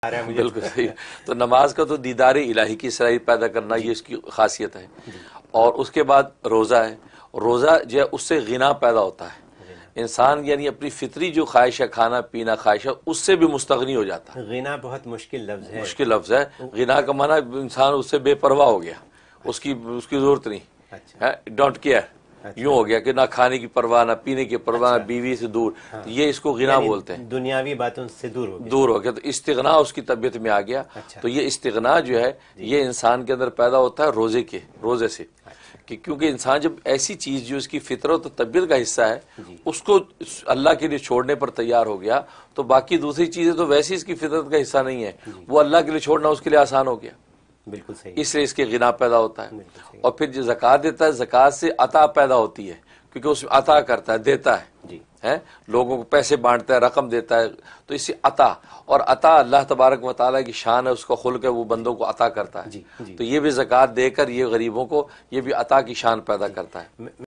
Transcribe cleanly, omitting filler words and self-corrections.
بالکل صحیح. تو نماز کا تو دیدار الہی کی صلاحیت پیدا کرنا یہ اس کی خاصیت ہے. اور اس کے بعد روزہ ہے. روزہ جو ہے اس سے غنا پیدا ہوتا ہے. انسان یعنی اپنی فطری جو خواہش ہے کھانا پینا خواہش ہے اس سے بھی مستغنی ہو جاتا ہے. غنا بہت مشکل لفظ ہے. مشکل لفظ ہے. غنا کا معنی انسان اس سے بے پرواہ ہو گیا, اس کی ضرورت نہیں, ڈونٹ کیئر, یوں ہو گیا کہ نہ کھانے کی پرواہ نہ پینے کی پرواہ, نہ بیوی سے دور. یہ اس کو غنا بولتے ہیں. دنیاوی باتوں سے دور ہو گیا تو استغنا اس کی طبیعت میں آ گیا. تو یہ استغنا جو ہے یہ انسان کے اندر پیدا ہوتا ہے روزے سے. کہ کیونکہ انسان جب ایسی چیز جو اس کی فطرت و طبیعت کا حصہ ہے اس کو اللہ کے لیے چھوڑنے پر تیار ہو گیا تو باقی دوسری چیزیں تو ویسے اس کی فطرت کا حصہ نہیں ہے, وہ اللہ کے لیے چھوڑنا اس کے لیے آسان ہو گیا. بالکل صحیح. اس لیے اس کے غنا پیدا ہوتا ہے. اور پھر جو زکوٰۃ دیتا ہے زکوٰۃ سے عطا پیدا ہوتی ہے کیونکہ اس میں عطا کرتا ہے, دیتا ہے, لوگوں کو پیسے بانٹتا ہے, رقم دیتا ہے, تو اس سے عطا. اور عطا اللہ تبارک و تعالیٰ کی شان ہے, اس کا خلق ہے, وہ بندوں کو عطا کرتا ہے. تو یہ بھی زکوٰۃ دے کر یہ غریبوں کو یہ بھی عطا کی شان پیدا کرتا ہے.